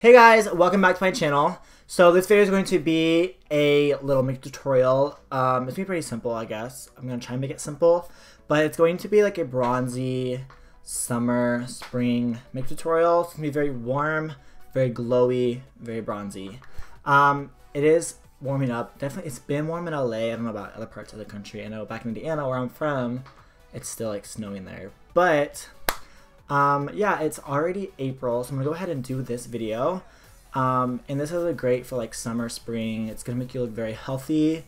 Hey guys, welcome back to my channel. So this video is going to be a little makeup tutorial. It's going to be pretty simple, I guess. I'm going to try and make it simple, but it's going to be like a bronzy summer, spring makeup tutorial. It's going to be very warm, very glowy, very bronzy. It is warming up. Definitely, it's been warm in LA. I don't know about other parts of the country. I know back in Indiana, where I'm from, it's still like snowing there. But yeah, it's already April, so I'm gonna go ahead and do this video. And this is great for like summer, spring. It's gonna make you look very healthy,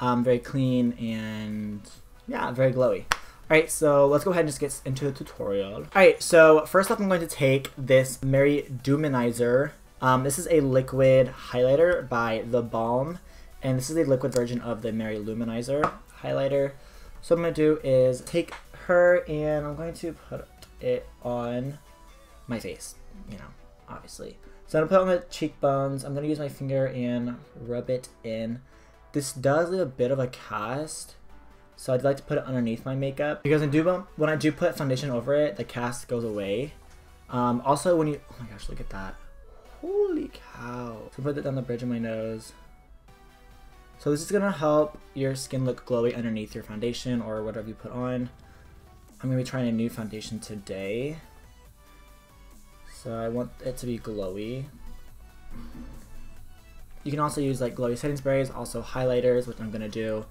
very clean, and yeah, very glowy. Alright, so let's go ahead and just get into the tutorial. Alright, so first up I'm going to take this Mary Luminizer. This is a liquid highlighter by The Balm, and this is a liquid version of the Mary Luminizer highlighter. So what I'm gonna do is take her and I'm going to put it on my face, you know, obviously. So I'm gonna put it on the cheekbones. I'm gonna use my finger and rub it in. This does leave a bit of a cast, so I'd like to put it underneath my makeup because when I do put foundation over it, the cast goes away. Also, when you, oh my gosh, look at that! Holy cow! So put it down the bridge of my nose. So this is gonna help your skin look glowy underneath your foundation or whatever you put on. I'm going to be trying a new foundation today, so I want it to be glowy. You can also use like glowy setting sprays, also highlighters, which I'm going to do,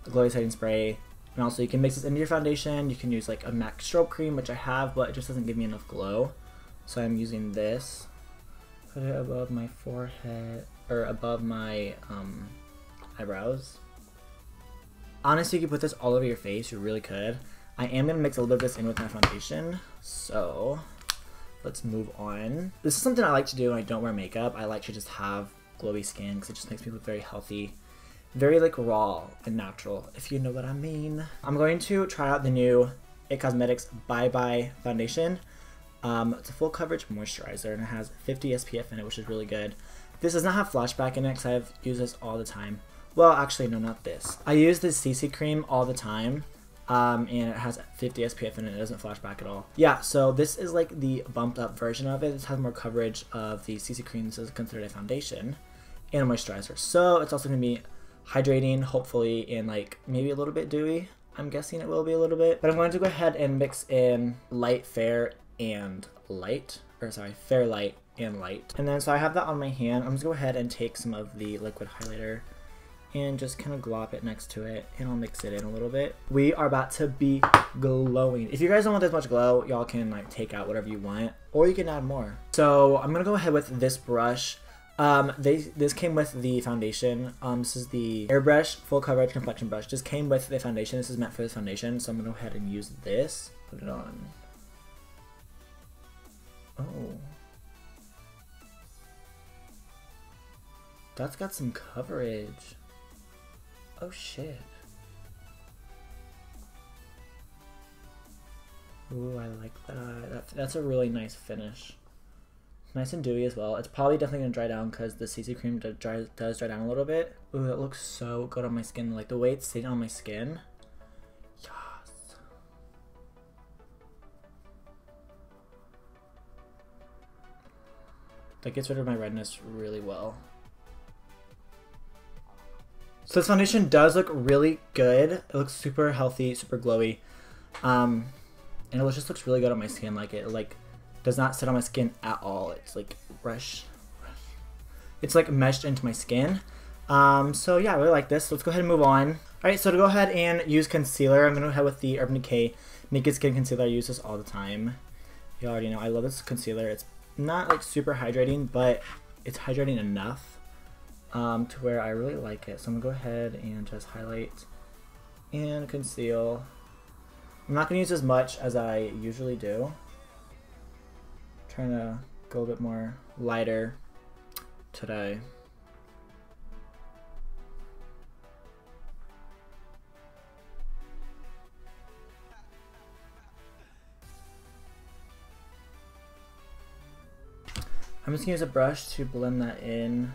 a glowy setting spray, and also you can mix this into your foundation. You can use like a MAC strobe cream, which I have, but it just doesn't give me enough glow, so I'm using this. Put it above my forehead, or above my eyebrows. Honestly, you could put this all over your face, you really could. I am going to mix a little bit of this in with my foundation, so let's move on. This is something I like to do when I don't wear makeup. I like to just have glowy skin because it just makes me look very healthy, very like raw and natural, if you know what I mean. I'm going to try out the new IT Cosmetics Bye Bye foundation. It's a full coverage moisturizer and it has 50 SPF in it, which is really good. This does not have flashback in it because I've used this all the time. Well, actually, no, not this. I use this CC cream all the time. And it has 50 SPF in it. It doesn't flash back at all. Yeah, so this is like the bumped up version of it. This has more coverage of the CC cream. This is considered a foundation and a moisturizer. So it's also going to be hydrating, hopefully, and like maybe a little bit dewy. I'm guessing it will be a little bit. But I'm going to go ahead and mix in light, fair, and light. Or sorry, fair, light, and light. And then so I have that on my hand. I'm just going to go ahead and take some of the liquid highlighter and just kind of glop it next to it, and I'll mix it in a little bit. We are about to be glowing. If you guys don't want this much glow, y'all can like take out whatever you want, or you can add more. So I'm gonna go ahead with this brush. This came with the foundation. This is the Airbrush Full Coverage Complexion Brush. Just came with the foundation. This is meant for this foundation, so I'm gonna go ahead and use this. Put it on. Oh. That's got some coverage. Oh shit. Ooh, I like that. That's a really nice finish. Nice and dewy as well. It's probably definitely gonna dry down because the CC cream does dry down a little bit. Ooh, that looks so good on my skin. Like the way it's sitting on my skin. Yes. That gets rid of my redness really well. So this foundation does look really good. It looks super healthy, super glowy, and it just looks really good on my skin. Like it does not sit on my skin at all. It's like it's like meshed into my skin. So yeah, I really like this. So let's go ahead and move on. All right, so to go ahead and use concealer, I'm gonna go ahead with the Urban Decay Naked Skin Concealer. I use this all the time. You already know I love this concealer. It's not like super hydrating, but it's hydrating enough. To where I really like it. So I'm gonna go ahead and just highlight and conceal. I'm not gonna use as much as I usually do. Trying to go a bit more lighter today. I'm just gonna use a brush to blend that in.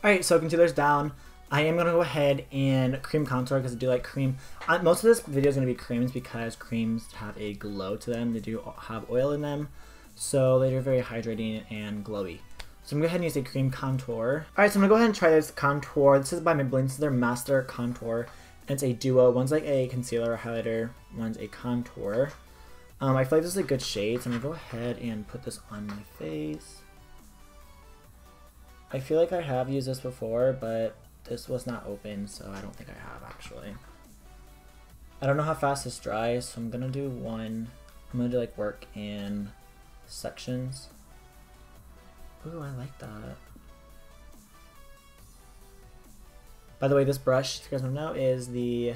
Alright, so concealer's down. I am going to go ahead and cream contour because I do like cream. Most of this video is going to be creams because creams have a glow to them. They do have oil in them, so they're very hydrating and glowy. So I'm going to go ahead and use a cream contour. Alright, so I'm going to go ahead and try this contour. This is by Maybelline. This is their Master Contour. And it's a duo. One's like a concealer or highlighter. One's a contour. I feel like this is a good shade, so I'm going to go ahead and put this on my face. I feel like I have used this before, but this was not open, so I don't think I have actually. I don't know how fast this dries, so I'm going to do one. I'm going to do like work in sections. Ooh, I like that. By the way, this brush, if you guys don't know, is the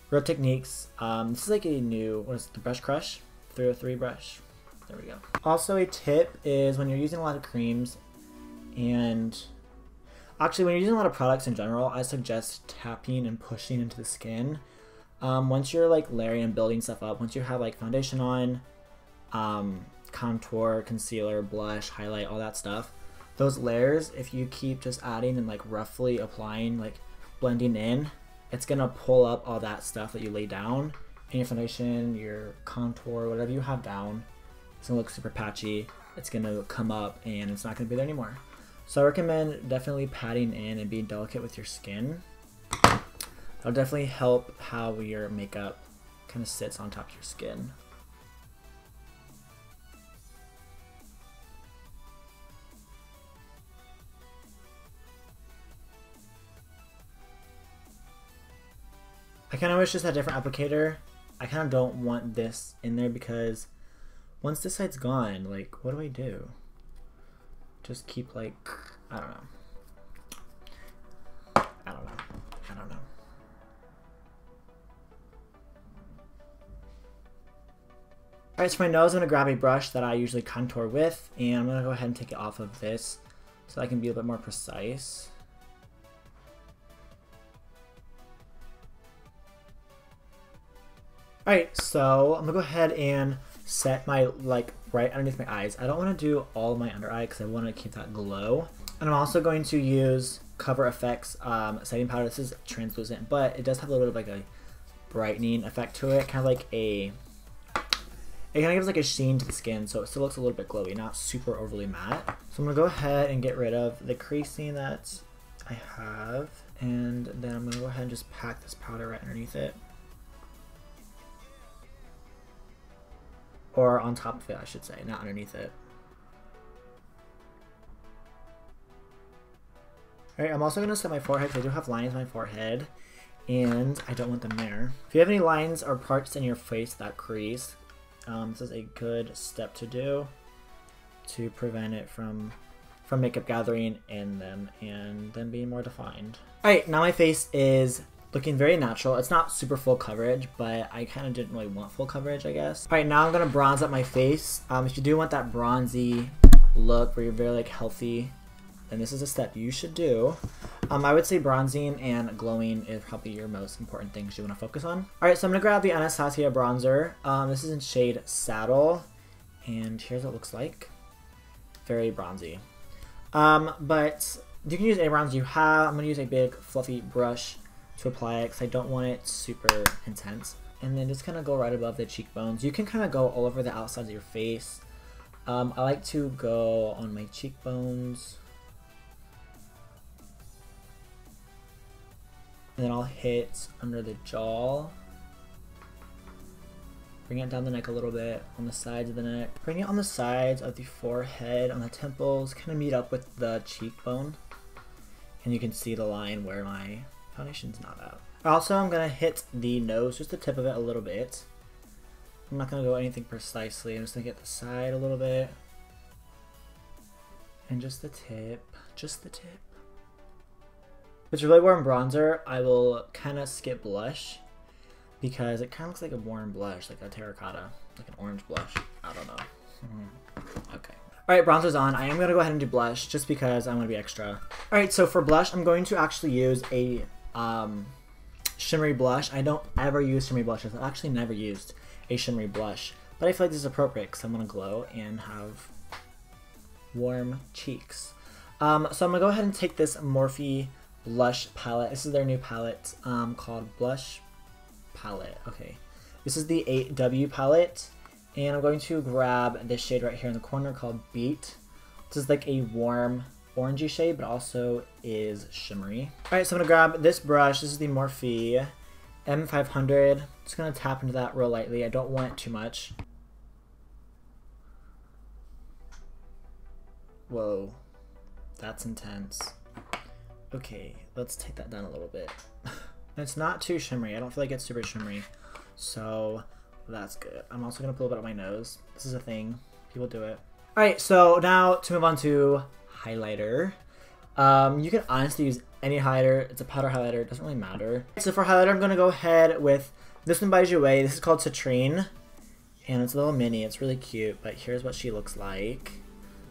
Real Techniques. This is like a new, what is it, the Brush Crush 303 brush. There we go. Also, a tip is when you're using a lot of creams, and actually when you're using a lot of products in general, I suggest tapping and pushing into the skin. Once you're like layering and building stuff up, once you have like foundation on, contour, concealer, blush, highlight, all that stuff, those layers, if you keep just adding and like roughly applying, like blending in, it's gonna pull up all that stuff that you lay down in your foundation, your contour, whatever you have down. It's gonna look super patchy. It's gonna come up and it's not gonna be there anymore. So I recommend definitely patting in and being delicate with your skin. That'll definitely help how your makeup kind of sits on top of your skin. I kind of wish this had a different applicator. I kind of don't want this in there because once this side's gone, like, what do I do? Just keep like, I don't know. I don't know. Alright, so for my nose, I'm going to grab a brush that I usually contour with, and I'm going to go ahead and take it off of this so I can be a bit more precise. Alright, so I'm going to go ahead and set my, like, right underneath my eyes. I don't want to do all of my under eye because I want to keep that glow. And I'm also going to use Cover FX setting powder. This is translucent, but it does have a little bit of like a brightening effect to it. Kind of like a, it kind of gives like a sheen to the skin, so it still looks a little bit glowy, not super overly matte. So I'm going to go ahead and get rid of the creasing that I have. And then I'm going to go ahead and just pack this powder right underneath it. Or on top of it, I should say, not underneath it. Alright, I'm also going to set my forehead because I do have lines in my forehead, and I don't want them there. If you have any lines or parts in your face that crease, this is a good step to do to prevent it from makeup gathering in them and then being more defined. Alright, now my face is looking very natural. It's not super full coverage, but I kind of didn't really want full coverage, I guess. Alright, now I'm going to bronze up my face. If you do want that bronzy look where you're very like healthy, then this is a step you should do. I would say bronzing and glowing is probably your most important things you want to focus on. Alright, so I'm going to grab the Anastasia bronzer. This is in shade Saddle, and here's what it looks like. Very bronzy. But you can use any bronzer you have. I'm going to use a big fluffy brush to apply it because I don't want it super intense. And then just kind of go right above the cheekbones. You can kind of go all over the outsides of your face. I like to go on my cheekbones. And then I'll hit under the jaw. Bring it down the neck a little bit, on the sides of the neck. Bring it on the sides of the forehead, on the temples, kind of meet up with the cheekbone. And you can see the line where my foundation's not out. Also, I'm going to hit the nose, just the tip of it a little bit. I'm not going to go anything precisely. I'm just going to get the side a little bit. And just the tip. Just the tip. If it's really warm bronzer, I will kind of skip blush because it kind of looks like a warm blush, like a terracotta, like an orange blush. I don't know. Okay. Alright, bronzer's on. I am going to go ahead and do blush just because I'm going to be extra. Alright, so for blush, I'm going to actually use a shimmery blush. I don't ever use shimmery blushes. I've actually never used a shimmery blush, but I feel like this is appropriate because I want to glow and have warm cheeks. So I'm gonna go ahead and take this Morphe blush palette. This is their new palette called Blush Palette. Okay, this is the 8W palette, and I'm going to grab this shade right here in the corner called Beat. This is like a warm orangey shade, but also is shimmery. All right, so I'm gonna grab this brush. This is the Morphe M500. Just gonna tap into that real lightly. I don't want too much. Whoa, that's intense. Okay, let's take that down a little bit. It's not too shimmery. I don't feel like it's super shimmery, so that's good. I'm also gonna put a bit on my nose. This is a thing. People do it. All right, so now to move on to highlighter. You can honestly use any highlighter. It's a powder highlighter. It doesn't really matter. So for highlighter, I'm gonna go ahead with this one by Jouer. This is called Citrine, and it's a little mini. It's really cute, but here's what she looks like.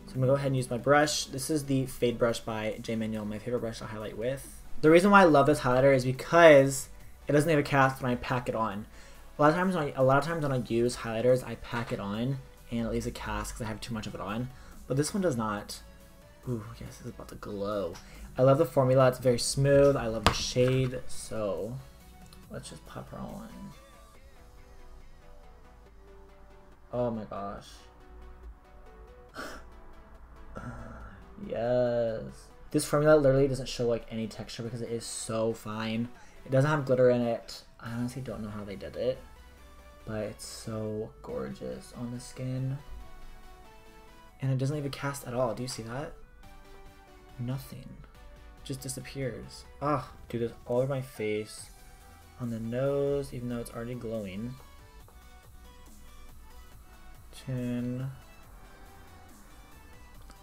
So I'm gonna go ahead and use my brush. This is the Fade brush by J. Manuel, my favorite brush to highlight with. The reason why I love this highlighter is because it doesn't leave a cast when I pack it on. A lot of times when I use highlighters, I pack it on and it leaves a cast because I have too much of it on. But this one does not. Ooh, yes, this is about to glow. I love the formula. It's very smooth. I love the shade. So let's just pop her on. Oh my gosh. Yes. This formula literally doesn't show like any texture because it is so fine. It doesn't have glitter in it. I honestly don't know how they did it, but it's so gorgeous on the skin. And it doesn't leave a cast at all. Do you see that? Nothing. Just disappears. Ah, do this all over my face, on the nose, even though it's already glowing. Chin.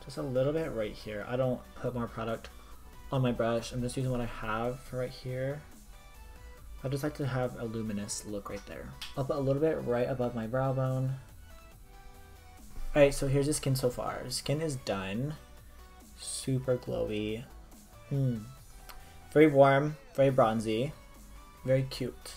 Just a little bit right here. I don't put more product on my brush. I'm just using what I have for right here. I just like to have a luminous look right there. I'll put a little bit right above my brow bone. Alright, so here's the skin so far. The skin is done. Super glowy. Very warm, very bronzy, very cute.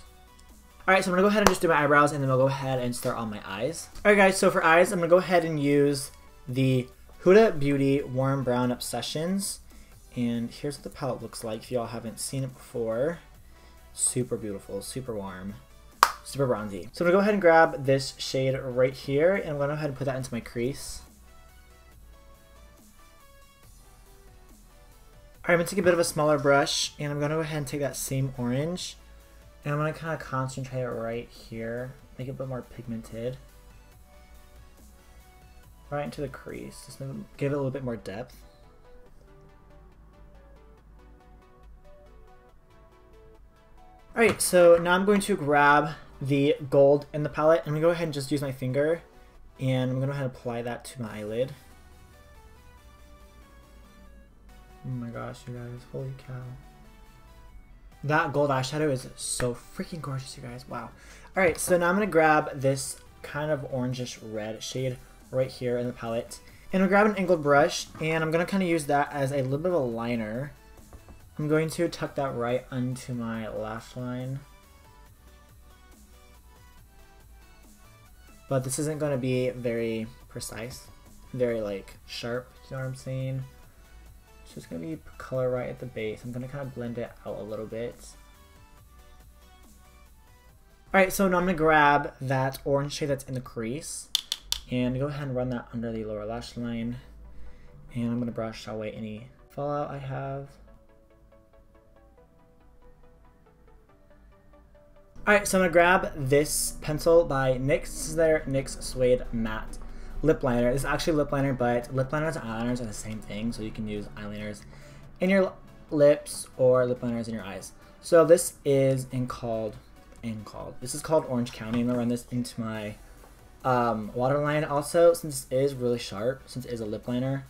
Alright, so I'm gonna go ahead and just do my eyebrows and then I'll go ahead and start on my eyes. Alright guys, so for eyes, I'm gonna go ahead and use the Huda Beauty Warm Brown Obsessions. And here's what the palette looks like if y'all haven't seen it before. Super beautiful, super warm, super bronzy. So I'm gonna go ahead and grab this shade right here and I'm gonna go ahead and put that into my crease. Alright, I'm gonna take a bit of a smaller brush and I'm gonna go ahead and take that same orange and I'm gonna kind of concentrate it right here, make it a bit more pigmented. Right into the crease, just give it a little bit more depth. Alright, so now I'm going to grab the gold in the palette. I'm going to go ahead and just use my finger and I'm going to go ahead and apply that to my eyelid. Oh my gosh, you guys, holy cow. That gold eyeshadow is so freaking gorgeous, you guys, wow. Alright, so now I'm going to grab this kind of orangish red shade right here in the palette. And I'm going to grab an angled brush and I'm going to kind of use that as a little bit of a liner. I'm going to tuck that right onto my lash line. But this isn't going to be very precise, very like sharp, you know what I'm saying? It's just going to be color right at the base. I'm going to kind of blend it out a little bit. Alright, so now I'm going to grab that orange shade that's in the crease and go ahead and run that under the lower lash line. And I'm going to brush away any fallout I have. Alright, so I'm going to grab this pencil by NYX. This is their NYX Suede Matte Lip Liner. This is actually a lip liner, but lip liners and eyeliners are the same thing, so you can use eyeliners in your lips or lip liners in your eyes. So this is this is called Orange County. I'm going to run this into my waterline. Also, since this is really sharp, since it is a lip liner,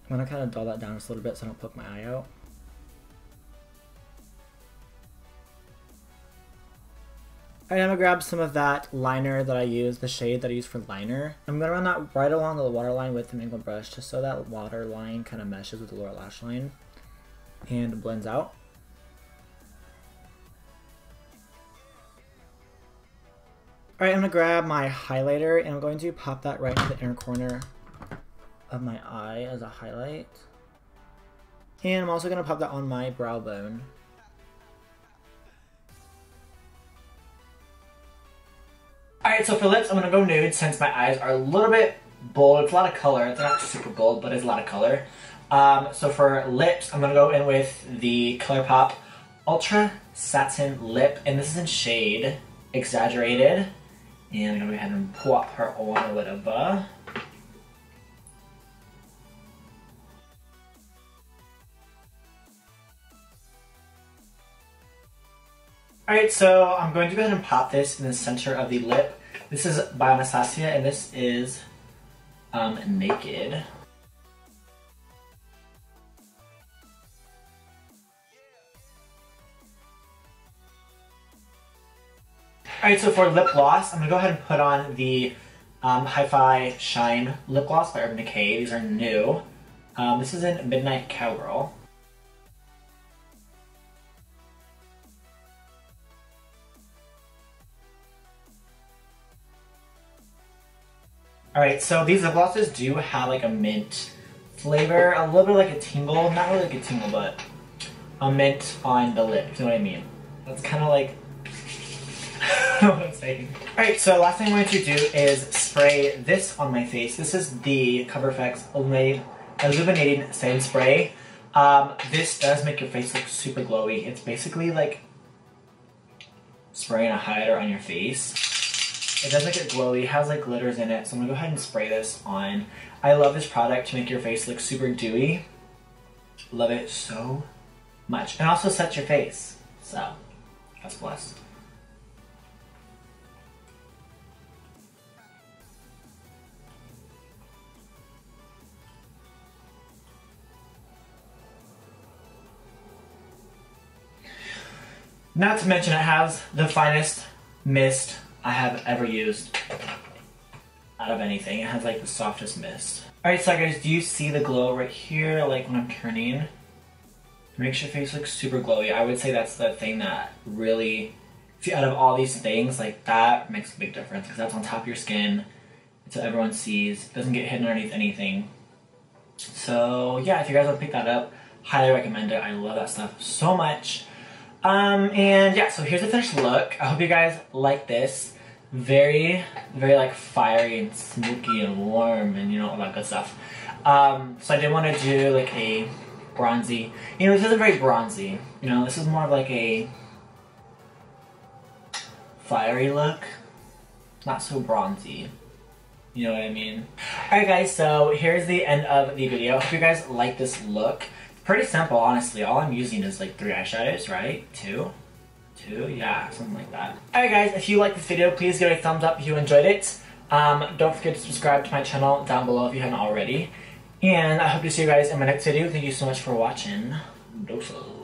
I'm going to kind of dull that down just a little bit so I don't poke my eye out. Alright, I'm going to grab some of that liner that I use, the shade that I use for liner. I'm going to run that right along the waterline with an angled brush just so that waterline kind of meshes with the lower lash line and blends out. Alright, I'm going to grab my highlighter and I'm going to pop that right into the inner corner of my eye as a highlight. And I'm also going to pop that on my brow bone. Alright, so for lips, I'm going to go nude since my eyes are a little bit bold. It's a lot of color. It's not super bold, but it's a lot of color. So for lips, I'm going to go in with the ColourPop Ultra Satin Lip. And this is in shade Exaggerated. And I'm going to go ahead and pop her on a little bit. Alright, so I'm going to go ahead and pop this in the center of the lip. This is by Anastasia, and this is Naked. Alright, so for lip gloss, I'm going to go ahead and put on the Hi-Fi Shine Lip Gloss by Urban Decay. These are new. This is in Midnight Cowgirl. Alright, so these lip glosses do have like a mint flavor, a little bit like a tingle, not really like a tingle, but a mint on the lip, if you know what I mean. That's kind of like, I don't know what I'm saying. Alright, so last thing I'm going to do is spray this on my face. This is the Cover FX Illuminating Setting Spray. This does make your face look super glowy. It's basically like spraying a highlighter on your face. It does make it glowy, it has like glitters in it, so I'm gonna go ahead and spray this on. I love this product to make your face look super dewy. Love it so much. And also sets your face, so that's plus. Not to mention it has the finest mist I have ever used out of anything. It has like the softest mist. Alright, so guys, do you see the glow right here, like when I'm turning? It makes your face look super glowy. I would say that's the thing that really, out of all these things, like that makes a big difference because that's on top of your skin. It's what everyone sees. It doesn't get hidden underneath anything. So yeah, if you guys want to pick that up, highly recommend it. I love that stuff so much. And yeah, so here's the finished look. I hope you guys like this. Very, very like fiery and smoky and warm and you know, all that good stuff. So I did want to do like a bronzy, you know, this isn't very bronzy, you know, this is more of like a fiery look, not so bronzy. You know what I mean? Alright guys, so here's the end of the video. Hope you guys like this look. Pretty simple, honestly. All I'm using is like 3 eyeshadows, right? 2? Yeah, something like that. Alright guys, if you liked this video, please give it a thumbs up if you enjoyed it. Don't forget to subscribe to my channel down below if you haven't already. And I hope to see you guys in my next video. Thank you so much for watching. Doses.